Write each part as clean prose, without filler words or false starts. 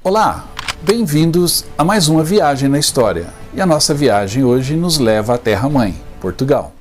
Olá, bem-vindos a mais uma viagem na história. E a nossa viagem hoje nos leva à terra-mãe, Portugal.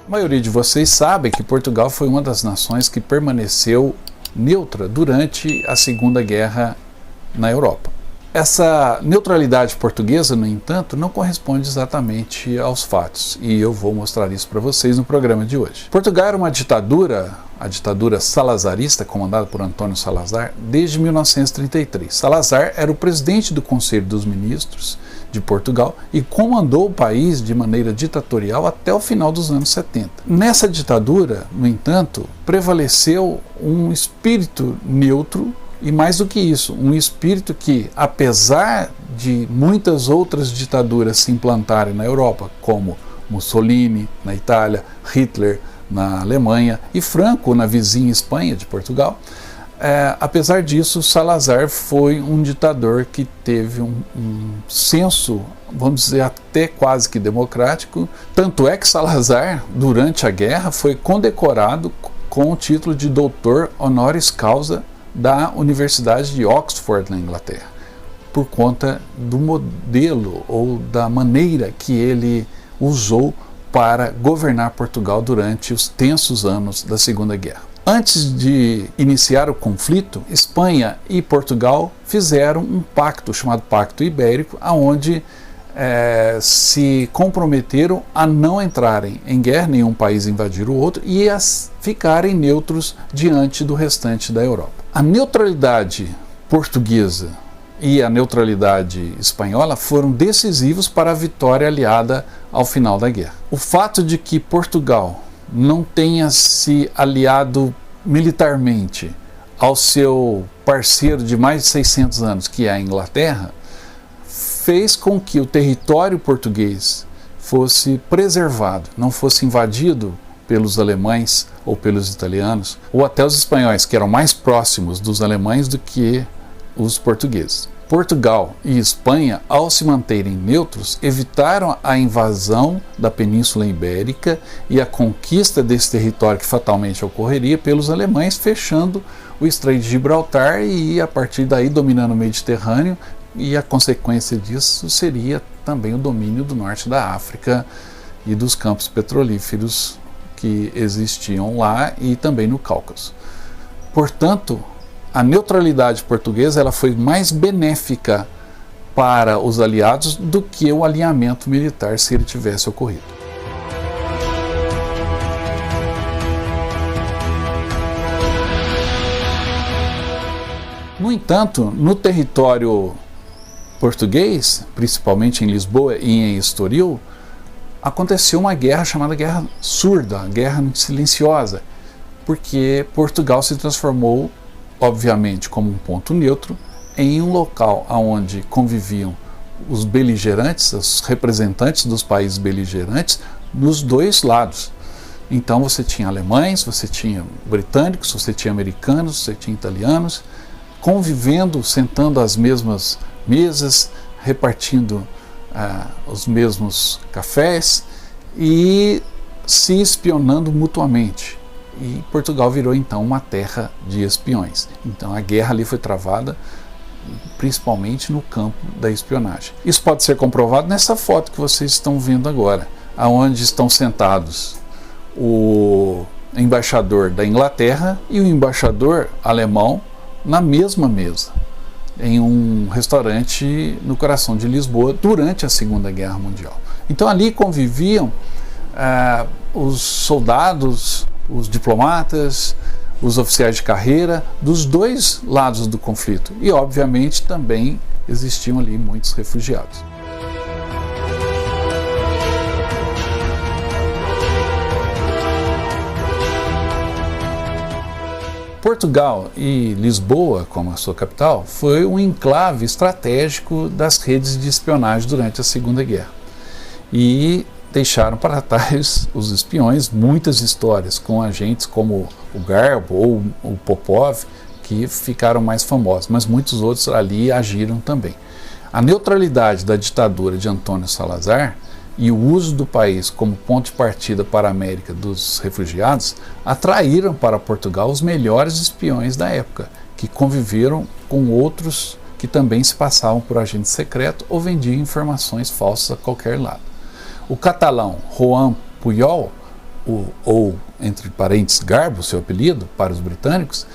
A maioria de vocês sabe que Portugal foi uma das nações que permaneceu neutra durante a Segunda Guerra na Europa. Essa neutralidade portuguesa, no entanto, não corresponde exatamente aos fatos, e eu vou mostrar isso para vocês no programa de hoje. Portugal era uma ditadura, a ditadura salazarista, comandada por Antônio Salazar, desde 1933. Salazar era o presidente do Conselho dos Ministros de Portugal e comandou o país de maneira ditatorial até o final dos anos 70. Nessa ditadura, no entanto, prevaleceu um espírito neutro e, mais do que isso, um espírito que, apesar de muitas outras ditaduras se implantarem na Europa, como Mussolini na Itália, Hitler na Alemanha e Franco na vizinha Espanha de Portugal, apesar disso, Salazar foi um ditador que teve um senso, vamos dizer, até quase que democrático. Tanto é que Salazar, durante a guerra, foi condecorado com o título de doutor honoris causa da Universidade de Oxford, na Inglaterra, por conta do modelo ou da maneira que ele usou para governar Portugal durante os tensos anos da Segunda Guerra. Antes de iniciar o conflito, Espanha e Portugal fizeram um pacto chamado Pacto Ibérico, onde se comprometeram a não entrarem em guerra, nenhum país invadir o outro, e a ficarem neutros diante do restante da Europa. A neutralidade portuguesa e a neutralidade espanhola foram decisivos para a vitória aliada ao final da guerra. O fato de que Portugal não tenha se aliado militarmente ao seu parceiro de mais de 600 anos, que é a Inglaterra, fez com que o território português fosse preservado, não fosse invadido pelos alemães ou pelos italianos, ou até os espanhóis, que eram mais próximos dos alemães do que os portugueses. Portugal e Espanha, ao se manterem neutros, evitaram a invasão da Península Ibérica e a conquista desse território que fatalmente ocorreria pelos alemães, fechando o Estreito de Gibraltar e, a partir daí, dominando o Mediterrâneo, e a consequência disso seria também o domínio do norte da África e dos campos petrolíferos que existiam lá e também no Cáucaso. Portanto, a neutralidade portuguesa ela foi mais benéfica para os aliados do que o alinhamento militar, se ele tivesse ocorrido. No entanto, no território português, principalmente em Lisboa e em Estoril, aconteceu uma guerra chamada Guerra Surda, Guerra Silenciosa, porque Portugal se transformou, obviamente, como um ponto neutro, em um local onde conviviam os beligerantes, os representantes dos países beligerantes, nos dois lados. Então você tinha alemães, você tinha britânicos, você tinha americanos, você tinha italianos, convivendo, sentando às mesmas mesas, repartindo os mesmos cafés e se espionando mutuamente. E Portugal virou então uma terra de espiões. Então a guerra ali foi travada principalmente no campo da espionagem. Isso pode ser comprovado nessa foto que vocês estão vendo agora, aonde estão sentados o embaixador da Inglaterra e o embaixador alemão na mesma mesa, em um restaurante no coração de Lisboa durante a Segunda Guerra Mundial. Então ali conviviam os soldados, os diplomatas, os oficiais de carreira dos dois lados do conflito e, obviamente, também existiam ali muitos refugiados. Portugal e Lisboa, como a sua capital, foi um enclave estratégico das redes de espionagem durante a Segunda Guerra. E deixaram para trás os espiões muitas histórias com agentes como o Garbo ou o Popov, que ficaram mais famosos, mas muitos outros ali agiram também. A neutralidade da ditadura de Antônio Salazar e o uso do país como ponto de partida para a América dos refugiados atraíram para Portugal os melhores espiões da época, que conviveram com outros que também se passavam por agente secreto ou vendiam informações falsas a qualquer lado. O catalão Joan Pujol, ou entre parênteses Garbo, seu apelido, para os britânicos,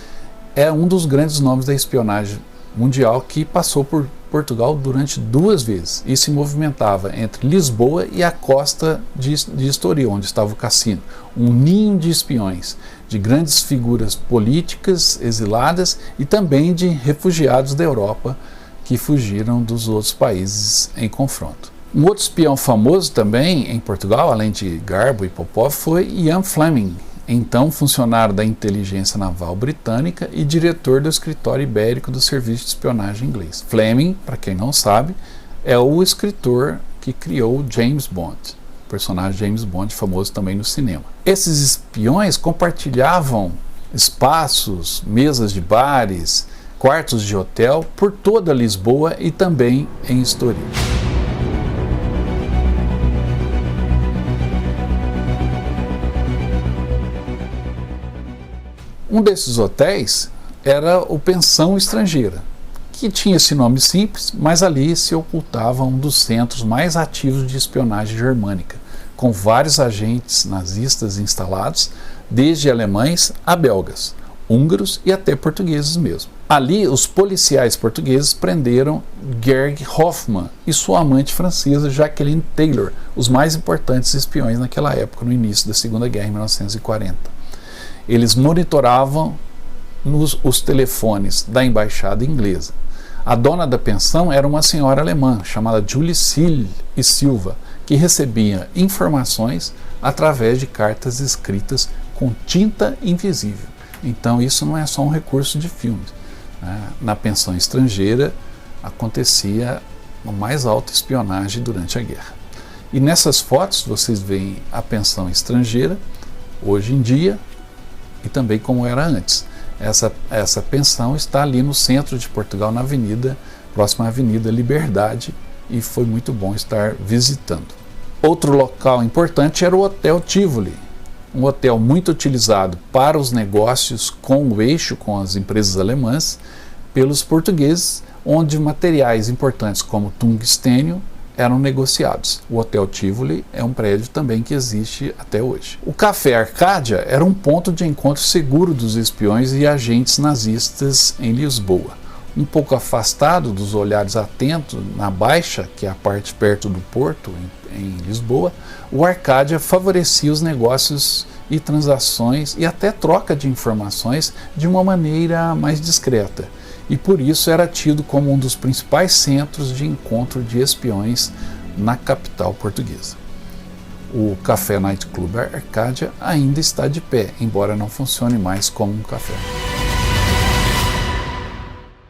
é um dos grandes nomes da espionagem mundial que passou por Portugal durante 2 vezes e se movimentava entre Lisboa e a costa de Estoril, onde estava o cassino, um ninho de espiões, de grandes figuras políticas exiladas e também de refugiados da Europa que fugiram dos outros países em confronto. Um outro espião famoso também em Portugal, além de Garbo e Popov, foi Ian Fleming, então funcionário da inteligência naval britânica e diretor do escritório ibérico do serviço de espionagem inglês. Fleming, para quem não sabe, é o escritor que criou James Bond, o personagem James Bond, famoso também no cinema. Esses espiões compartilhavam espaços, mesas de bares, quartos de hotel por toda Lisboa e também em Estoril. Um desses hotéis era o Pensão Estrangeira, que tinha esse nome simples, mas ali se ocultava um dos centros mais ativos de espionagem germânica, com vários agentes nazistas instalados, desde alemães a belgas, húngaros e até portugueses mesmo. Ali, os policiais portugueses prenderam Georg Hoffmann e sua amante francesa Jacqueline Taylor, os mais importantes espiões naquela época, no início da Segunda Guerra, em 1940. Eles monitoravam os telefones da embaixada inglesa. A dona da pensão era uma senhora alemã chamada Julie Sill e Silva, que recebia informações através de cartas escritas com tinta invisível. Então isso não é só um recurso de filmes, né? Na pensão estrangeira acontecia a mais alta espionagem durante a guerra. E nessas fotos vocês veem a pensão estrangeira, hoje em dia, e também como era antes. Essa pensão está ali no centro de Portugal, na avenida, próxima à Avenida Liberdade, e foi muito bom estar visitando. Outro local importante era o Hotel Tivoli, um hotel muito utilizado para os negócios com o eixo, com as empresas alemãs, pelos portugueses, onde materiais importantes como tungstênio eram negociados. O Hotel Tivoli é um prédio também que existe até hoje. O Café Arcádia era um ponto de encontro seguro dos espiões e agentes nazistas em Lisboa. Um pouco afastado dos olhares atentos na Baixa, que é a parte perto do porto, em Lisboa, o Arcádia favorecia os negócios e transações e até troca de informações de uma maneira mais discreta. E por isso era tido como um dos principais centros de encontro de espiões na capital portuguesa. O Café Night Club Arcádia ainda está de pé, embora não funcione mais como um café.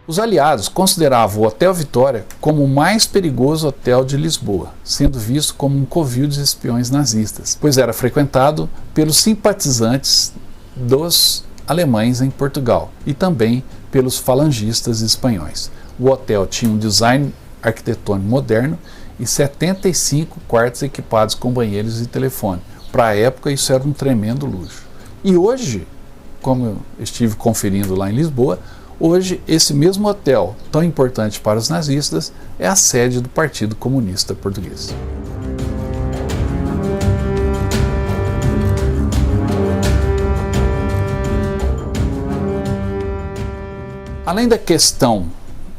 Os aliados consideravam o Hotel Vitória como o mais perigoso hotel de Lisboa, sendo visto como um covil de espiões nazistas, pois era frequentado pelos simpatizantes dos alemães em Portugal e também pelos falangistas espanhóis. O hotel tinha um design arquitetônico moderno e 75 quartos equipados com banheiros e telefone. Para a época isso era um tremendo luxo. E hoje, como eu estive conferindo lá em Lisboa, hoje esse mesmo hotel, tão importante para os nazistas, é a sede do Partido Comunista Português. Além da questão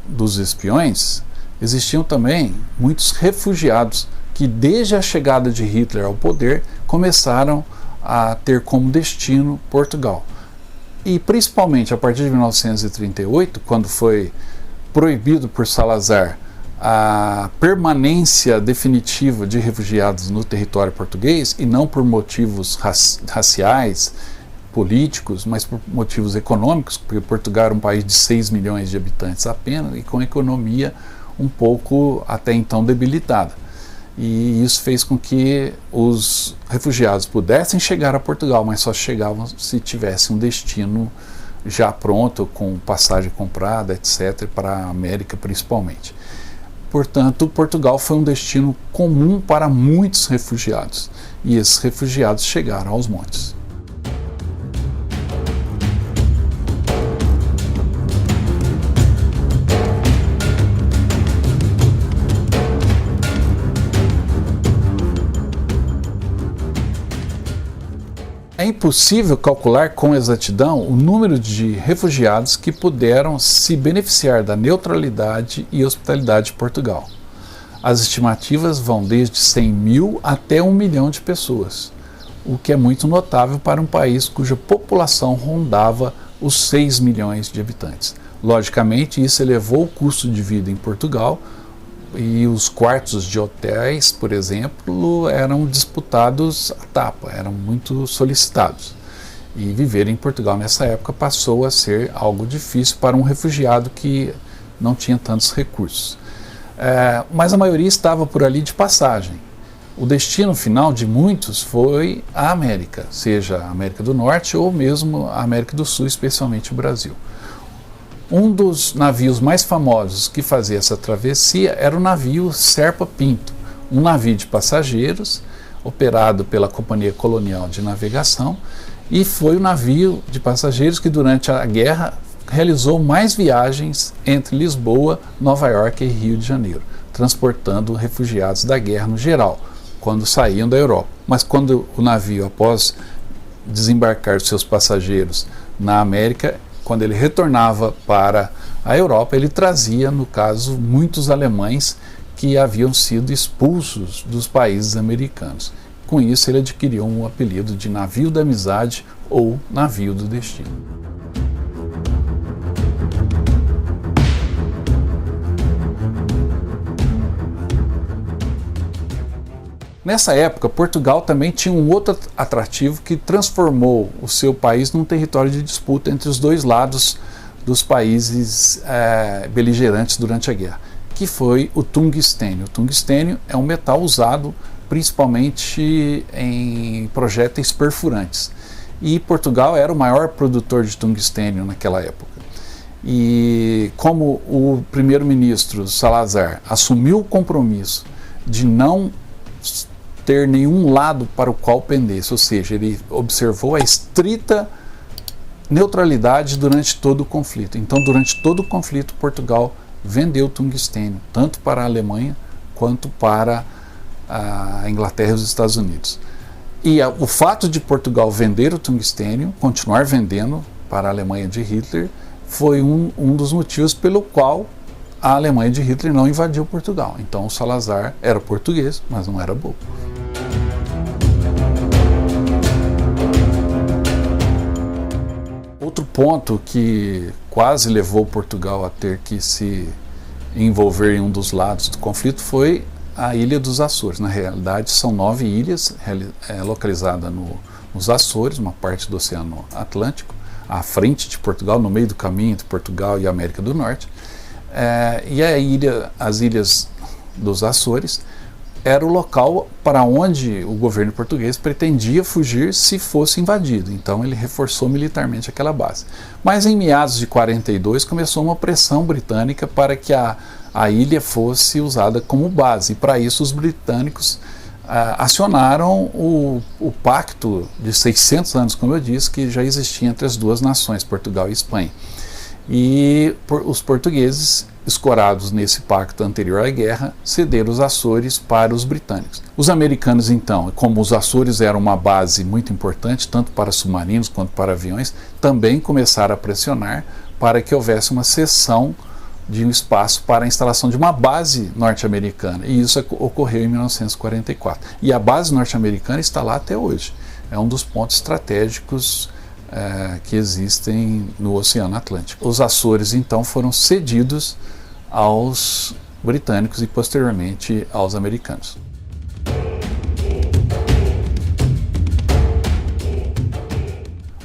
dos espiões, existiam também muitos refugiados que, desde a chegada de Hitler ao poder, começaram a ter como destino Portugal. E principalmente a partir de 1938, quando foi proibido por Salazar a permanência definitiva de refugiados no território português, e não por motivos raciais políticos, mas por motivos econômicos, porque Portugal era um país de 6 milhões de habitantes apenas e com a economia um pouco até então debilitada. E isso fez com que os refugiados pudessem chegar a Portugal, mas só chegavam se tivesse um destino já pronto, com passagem comprada, etc., para a América principalmente. Portanto, Portugal foi um destino comum para muitos refugiados, e esses refugiados chegaram aos montes. É impossível calcular com exatidão o número de refugiados que puderam se beneficiar da neutralidade e hospitalidade de Portugal. As estimativas vão desde 100 mil até 1 milhão de pessoas, o que é muito notável para um país cuja população rondava os 6 milhões de habitantes. Logicamente, isso elevou o custo de vida em Portugal, e os quartos de hotéis, por exemplo, eram disputados à tapa, eram muito solicitados. E viver em Portugal nessa época passou a ser algo difícil para um refugiado que não tinha tantos recursos. Mas a maioria estava por ali de passagem. O destino final de muitos foi a América, seja a América do Norte ou mesmo a América do Sul, especialmente o Brasil. Um dos navios mais famosos que fazia essa travessia era o navio Serpa Pinto, um navio de passageiros operado pela Companhia Colonial de Navegação, e foi o navio de passageiros que durante a guerra realizou mais viagens entre Lisboa, Nova York e Rio de Janeiro, transportando refugiados da guerra no geral, quando saíam da Europa. Mas quando o navio, após desembarcar seus passageiros na América, quando ele retornava para a Europa, ele trazia, no caso, muitos alemães que haviam sido expulsos dos países americanos. Com isso, ele adquiriu o apelido de navio da amizade ou navio do destino. Nessa época, Portugal também tinha um outro atrativo que transformou o seu país num território de disputa entre os dois lados dos países beligerantes durante a guerra, que foi o tungstênio. O tungstênio é um metal usado principalmente em projéteis perfurantes. E Portugal era o maior produtor de tungstênio naquela época. E como o primeiro-ministro Salazar assumiu o compromisso de não ter nenhum lado para o qual pendesse, ou seja, ele observou a estrita neutralidade durante todo o conflito. Então, durante todo o conflito, Portugal vendeu tungstênio, tanto para a Alemanha quanto para a Inglaterra e os Estados Unidos. E o fato de Portugal vender o tungstênio, continuar vendendo para a Alemanha de Hitler, foi um dos motivos pelo qual a Alemanha de Hitler não invadiu Portugal. Então, o Salazar era português, mas não era bobo. Outro ponto que quase levou Portugal a ter que se envolver em um dos lados do conflito foi a Ilha dos Açores. Na realidade, são 9 ilhas localizadas nos Açores, uma parte do Oceano Atlântico, à frente de Portugal, no meio do caminho entre Portugal e a América do Norte. E as Ilhas dos Açores era o local para onde o governo português pretendia fugir se fosse invadido. Então ele reforçou militarmente aquela base. Mas em meados de 42 começou uma pressão britânica para que a ilha fosse usada como base. E para isso os britânicos acionaram o pacto de 600 anos, como eu disse, que já existia entre as duas nações, Portugal e Espanha. E os portugueses, escorados nesse pacto anterior à guerra, cederam os Açores para os britânicos. Os americanos, então, como os Açores eram uma base muito importante, tanto para submarinos quanto para aviões, também começaram a pressionar para que houvesse uma cessão de um espaço para a instalação de uma base norte-americana. E isso ocorreu em 1944. E a base norte-americana está lá até hoje. É um dos pontos estratégicos que existem no Oceano Atlântico. Os Açores, então, foram cedidos aos britânicos e, posteriormente, aos americanos.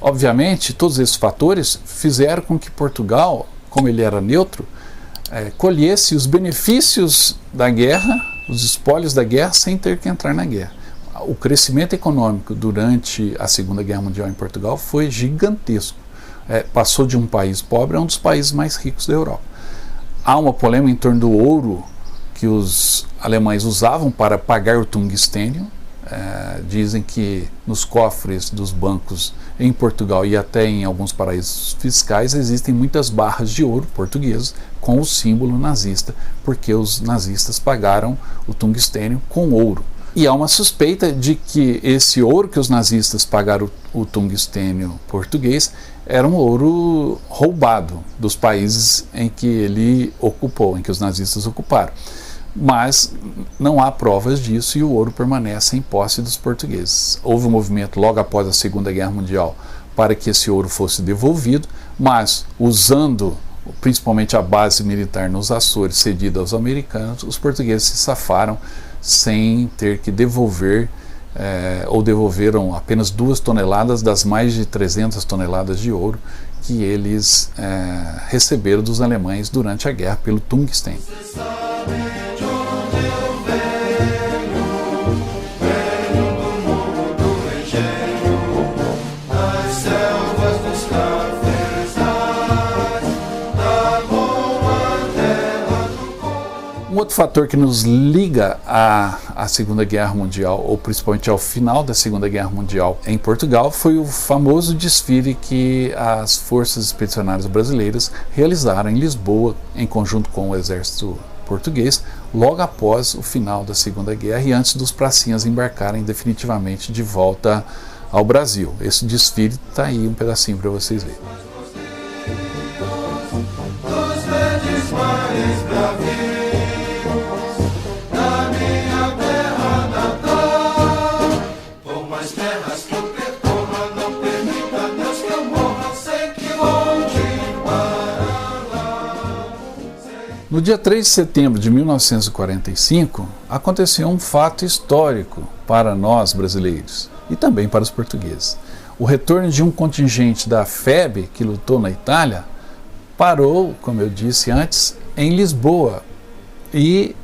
Obviamente, todos esses fatores fizeram com que Portugal, como ele era neutro, colhesse os benefícios da guerra, os espólios da guerra, sem ter que entrar na guerra. O crescimento econômico durante a Segunda Guerra Mundial em Portugal foi gigantesco. Passou de um país pobre a um dos países mais ricos da Europa. Há uma polêmica em torno do ouro que os alemães usavam para pagar o tungstênio. Dizem que nos cofres dos bancos em Portugal e até em alguns paraísos fiscais existem muitas barras de ouro portuguesas com o símbolo nazista, porque os nazistas pagaram o tungstênio com ouro. E há uma suspeita de que esse ouro que os nazistas pagaram o tungstênio português era um ouro roubado dos países em que ele ocupou, em que os nazistas ocuparam. Mas não há provas disso e o ouro permanece em posse dos portugueses. Houve um movimento logo após a Segunda Guerra Mundial para que esse ouro fosse devolvido, mas usando principalmente a base militar nos Açores cedida aos americanos, os portugueses se safaram sem ter que devolver, ou devolveram apenas 2 toneladas das mais de 300 toneladas de ouro que eles receberam dos alemães durante a guerra pelo tungstênio. Um outro fator que nos liga à Segunda Guerra Mundial, ou principalmente ao final da Segunda Guerra Mundial em Portugal, foi o famoso desfile que as Forças Expedicionárias Brasileiras realizaram em Lisboa, em conjunto com o Exército Português, logo após o final da Segunda Guerra e antes dos pracinhas embarcarem definitivamente de volta ao Brasil. Esse desfile está aí um pedacinho para vocês verem. No dia 3 de setembro de 1945, aconteceu um fato histórico para nós brasileiros e também para os portugueses. O retorno de um contingente da FEB, que lutou na Itália, parou, como eu disse antes, em Lisboa, e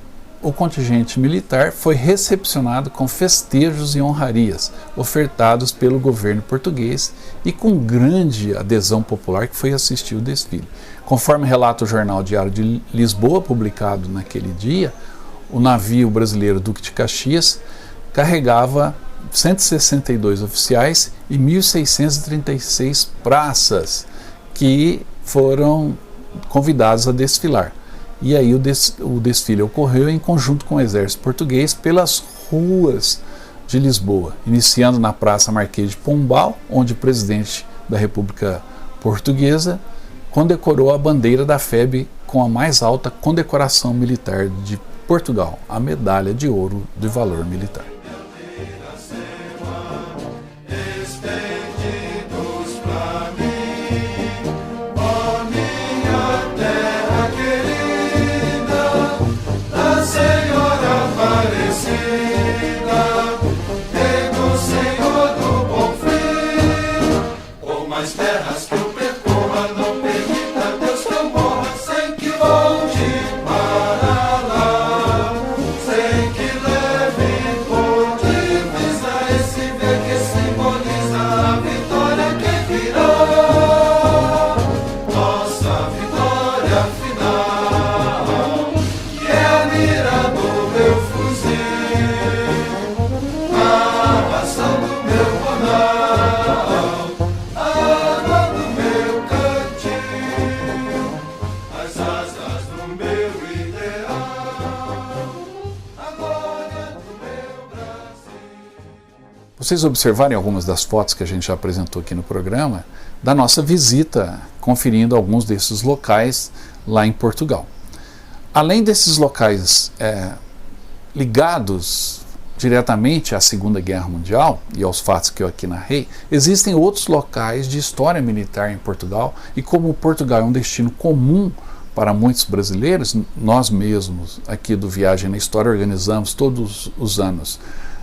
o contingente militar foi recepcionado com festejos e honrarias ofertados pelo governo português e com grande adesão popular que foi assistir o desfile. Conforme relata o jornal Diário de Lisboa, publicado naquele dia, o navio brasileiro Duque de Caxias carregava 162 oficiais e 1.636 praças que foram convidados a desfilar. E aí o desfile ocorreu em conjunto com o exército português pelas ruas de Lisboa, iniciando na Praça Marquês de Pombal, onde o presidente da República Portuguesa condecorou a bandeira da FEB com a mais alta condecoração militar de Portugal, a Medalha de Ouro de Valor Militar. Vocês observarem algumas das fotos que a gente já apresentou aqui no programa, da nossa visita, conferindo alguns desses locais lá em Portugal. Além desses locais ligados diretamente à Segunda Guerra Mundial e aos fatos que eu aqui narrei, existem outros locais de história militar em Portugal, e como Portugal é um destino comum para muitos brasileiros, nós mesmos aqui do Viagem na História organizamos todos os anos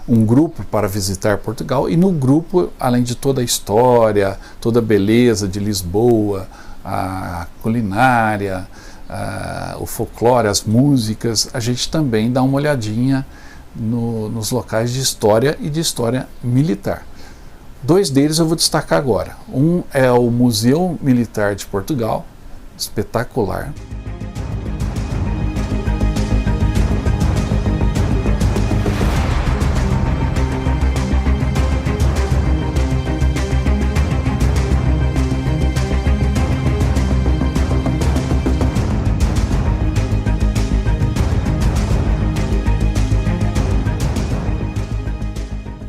um grupo para visitar Portugal, e no grupo, além de toda a história, toda a beleza de Lisboa, a culinária, o folclore, as músicas, a gente também dá uma olhadinha nos locais de história e de história militar. Dois deles eu vou destacar agora. Um é o Museu Militar de Portugal, espetacular.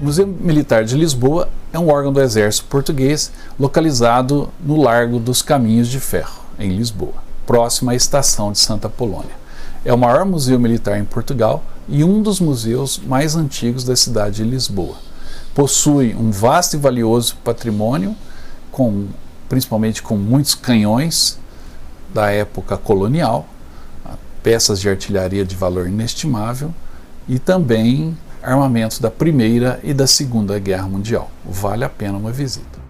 O Museu Militar de Lisboa é um órgão do Exército Português localizado no Largo dos Caminhos de Ferro, em Lisboa, próximo à estação de Santa Apolónia. É o maior museu militar em Portugal e um dos museus mais antigos da cidade de Lisboa. Possui um vasto e valioso patrimônio, principalmente com muitos canhões da época colonial, peças de artilharia de valor inestimável e também armamentos da Primeira e da Segunda Guerra Mundial. Vale a pena uma visita.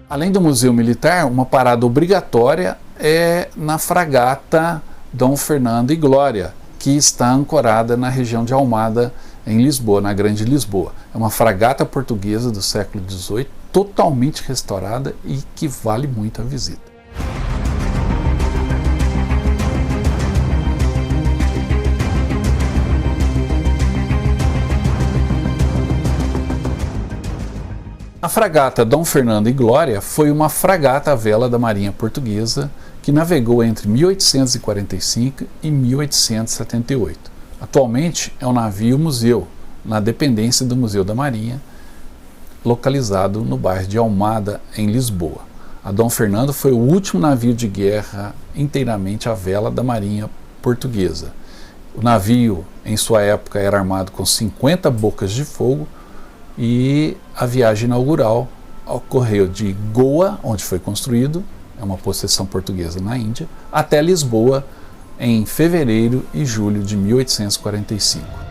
Além do Museu Militar, uma parada obrigatória é na fragata Dom Fernando e Glória, que está ancorada na região de Almada, em Lisboa, na Grande Lisboa. É uma fragata portuguesa do século XVIII, totalmente restaurada e que vale muito a visita. A fragata Dom Fernando e Glória foi uma fragata à vela da Marinha Portuguesa que navegou entre 1845 e 1878. Atualmente é um navio-museu na dependência do Museu da Marinha, localizado no bairro de Almada, em Lisboa. A Dom Fernando foi o último navio de guerra inteiramente à vela da Marinha Portuguesa. O navio, em sua época, era armado com 50 bocas de fogo, e a viagem inaugural ocorreu de Goa, onde foi construído, é uma possessão portuguesa na Índia, até Lisboa em fevereiro e julho de 1845.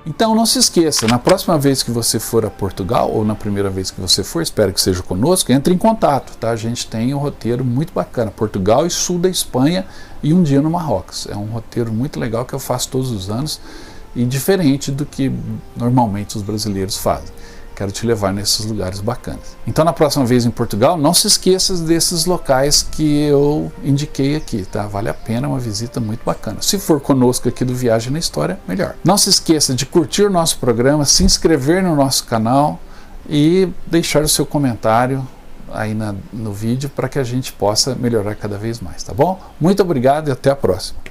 Então não se esqueça, na próxima vez que você for a Portugal, ou na primeira vez que você for, espero que seja conosco, entre em contato, tá? A gente tem um roteiro muito bacana, Portugal e sul da Espanha e um dia no Marrocos. É um roteiro muito legal que eu faço todos os anos e diferente do que normalmente os brasileiros fazem. Quero te levar nesses lugares bacanas. Então na próxima vez em Portugal, não se esqueça desses locais que eu indiquei aqui, tá? Vale a pena, uma visita muito bacana. Se for conosco aqui do Viagem na História, melhor. Não se esqueça de curtir o nosso programa, se inscrever no nosso canal e deixar o seu comentário aí no vídeo para que a gente possa melhorar cada vez mais, tá bom? Muito obrigado e até a próxima.